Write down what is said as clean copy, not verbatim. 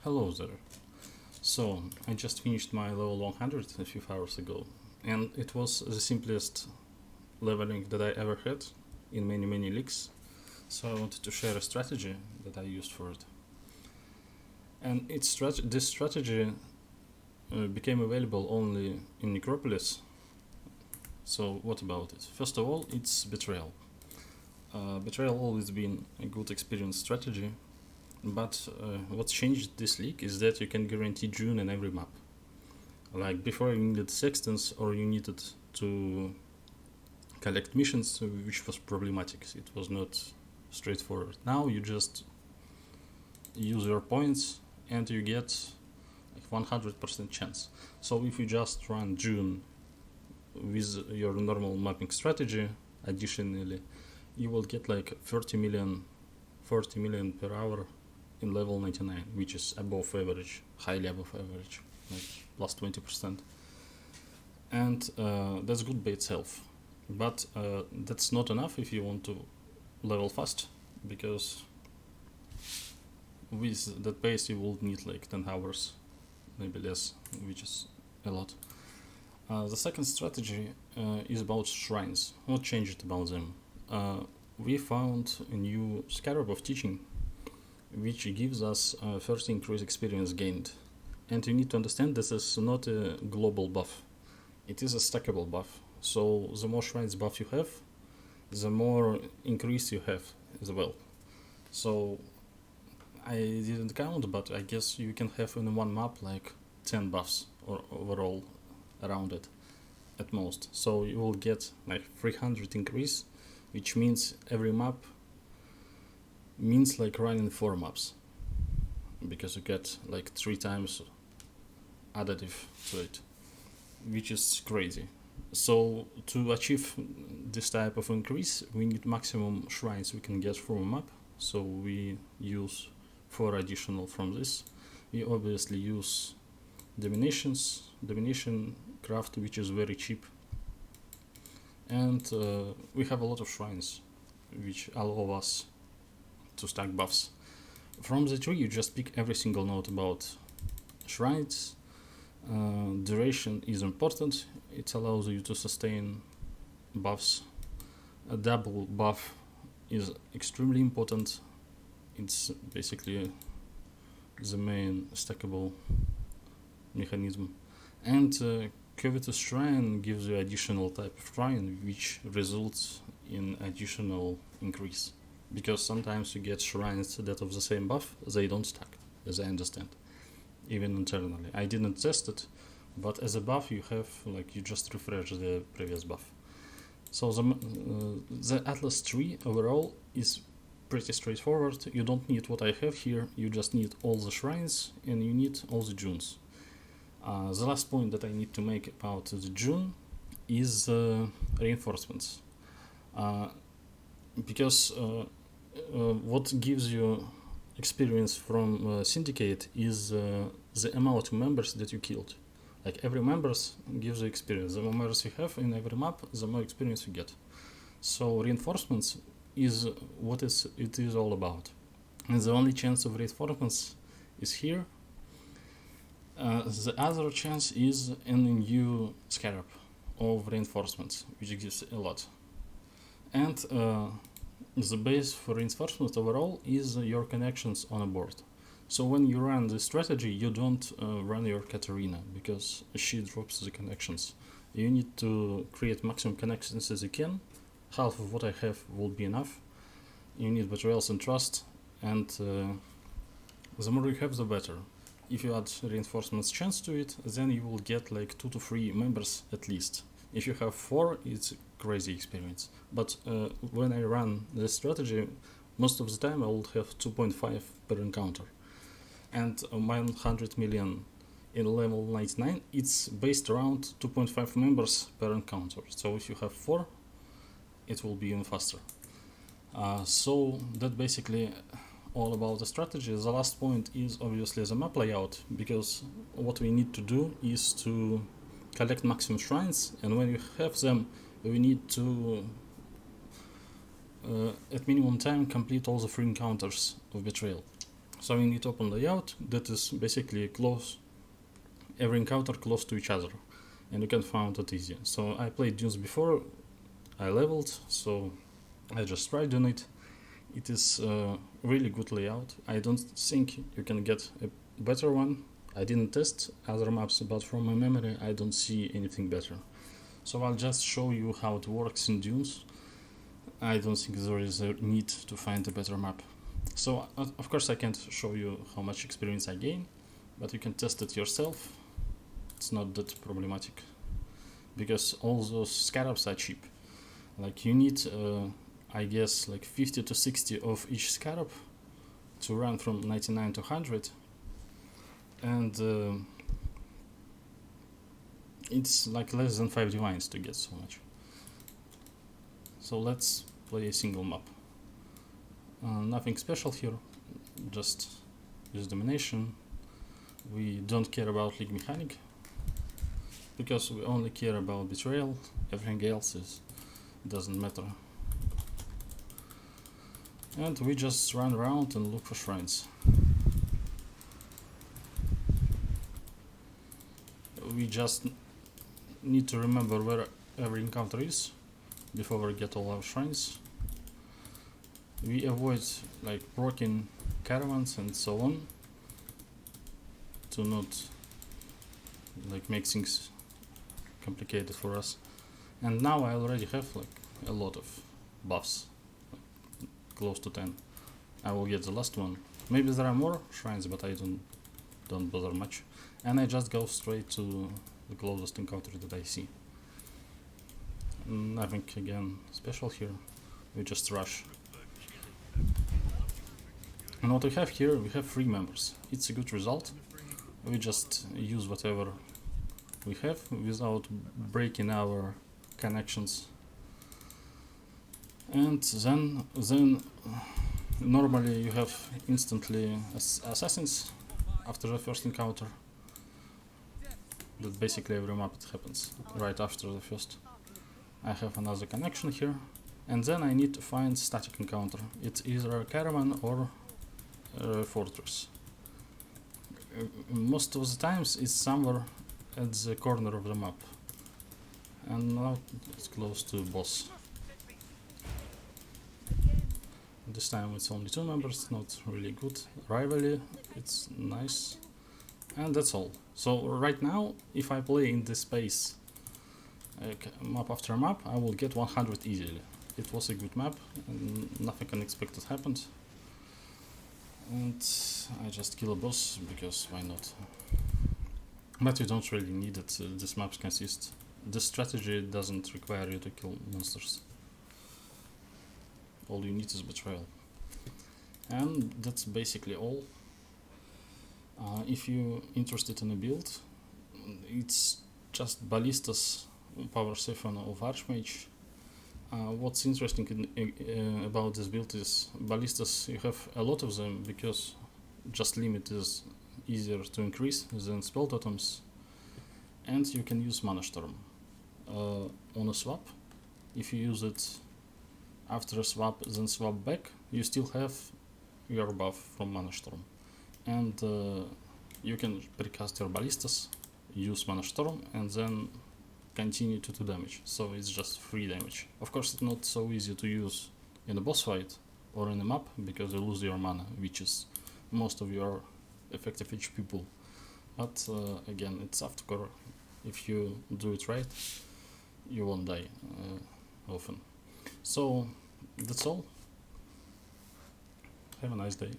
Hello there. So, I just finished my level 100 a few hours ago, and it was the simplest leveling that I ever had in many leagues. So, I wanted to share a strategy that I used for it. And this strategy became available only in Necropolis. So, what about it? First of all, it's Betrayal. Betrayal always been a good experience strategy, but what's changed this league is that you can guarantee June in every map. Like before, you needed sextants or you needed to collect missions, which was problematic. It was not straightforward. Now you just use your points and you get like 100% chance. So if you just run June with your normal mapping strategy, additionally, you will get like 40 million per hour in level 99, which is above average, highly above average, like plus 20%. And that's good by itself. But that's not enough if you want to level fast, because with that pace you will need like 10 hours, maybe less, which is a lot. The second strategy is about shrines. What changed about them? We found a new Scarab of Teaching, which gives us first increase experience gained. And you need to understand this is not a global buff. It is a stackable buff. So the more shrines buff you have, the more increase you have as well. So I didn't count, but I guess you can have in one map like 10 buffs or overall around it at most. So you will get like 300 increase, which means every map means like running 4 maps, because you get like 3 times additive to it, which is crazy. So to achieve this type of increase, we need maximum shrines we can get from a map. So we use 4 additional from this. We obviously use domination craft, which is very cheap, and we have a lot of shrines which allow us to stack buffs. From the tree you just pick every single note about shrines. Duration is important. It allows you to sustain buffs. A double buff is extremely important. It's basically the main stackable mechanism. And Covetous Shrine gives you additional type of shrine, which results in additional increase. Because sometimes you get shrines that of the same buff, they don't stack, as I understand, even internally. I didn't test it, but as a buff you have, like, you just refresh the previous buff. So the Atlas tree overall is pretty straightforward. You don't need what I have here, you just need all the shrines and you need all the Junes. The last point that I need to make about the June is reinforcements. Because what gives you experience from Syndicate is the amount of members that you killed. Like every members gives you experience. The more members you have in every map, the more experience you get. So reinforcements is what it is all about. And the only chance of reinforcements is here. The other chance is in a new Scarab of reinforcements, which gives a lot. And the base for reinforcements overall is your connections on a board. So when you run this strategy, you don't run your Katarina, because she drops the connections. You need to create maximum connections as you can. Half of what I have will be enough. You need Betrayals and Trust, and the more you have, the better. If you add reinforcements chance to it, then you will get like 2 to 3 members at least. If you have 4, it's crazy experience. But when I run this strategy, most of the time I will have 2.5 per encounter. And 100 million in level 99, it's based around 2.5 members per encounter. So if you have 4, it will be even faster. So that basically all about the strategy. The last point is obviously the map layout, because what we need to do is to collect maximum shrines, and when we have them, we need to at minimum time complete all the 3 encounters of Betrayal. So we need open layout that is basically close, every encounter close to each other, and you can find it easy. So I played Dunes before, I leveled, so I just tried on it. It is a really good layout. I don't think you can get a better one. I didn't test other maps, but from my memory I don't see anything better. So I'll just show you how it works in Dunes. I don't think there is a need to find a better map. So of course I can't show you how much experience I gain, but you can test it yourself. It's not that problematic, because all those scarabs are cheap. Like you need I guess like 50 to 60 of each scarab to run from 99 to 100, and it's like less than 5 divines to get so much. So let's play a single map. Nothing special here, just use domination. We don't care about league mechanic, because we only care about betrayal. Everything else doesn't matter. And we just run around and look for shrines. We just need to remember where every encounter is before we get all our shrines. We avoid like broken caravans and so on, to not like make things complicated for us. And now I already have like a lot of buffs, close to 10. I will get the last one. Maybe there are more shrines, but I don't bother much, and I just go straight to the closest encounter that I see. Nothing again special here. We just rush. And what we have here, we have 3 members. It's a good result. We just use whatever we have without breaking our connections. And then normally you have instantly assassins after the first encounter. That basically every map it happens right after the first. I have another connection here, and then I need to find static encounter. It's either a caravan or a fortress. Most of the times it's somewhere at the corner of the map, and now it's close to boss. This time it's only 2 members, not really good. Rivalry, it's nice, and that's all. So right now, if I play in this space, map after map, I will get 100 easily. It was a good map, and nothing unexpected happened. And I just kill a boss, because why not? But you don't really need it. This map consists. This strategy doesn't require you to kill monsters. All you need is betrayal. And that's basically all. If you're interested in a build, it's just Ballistas Power Siphon of Archmage. What's interesting about this build is Ballistas, you have a lot of them, because just limit is easier to increase than spell totems, and you can use Mana Storm on a swap. If you use it after a swap, then swap back, you still have your buff from Mana Storm, and you can precast your Ballistas, use Mana Storm, and then continue to do damage. So it's just free damage. Of course, it's not so easy to use in a boss fight or in a map, because you lose your mana, which is most of your effective HP pool. But again, it's aftercore. If you do it right, you won't die often. So that's all. Have a nice day.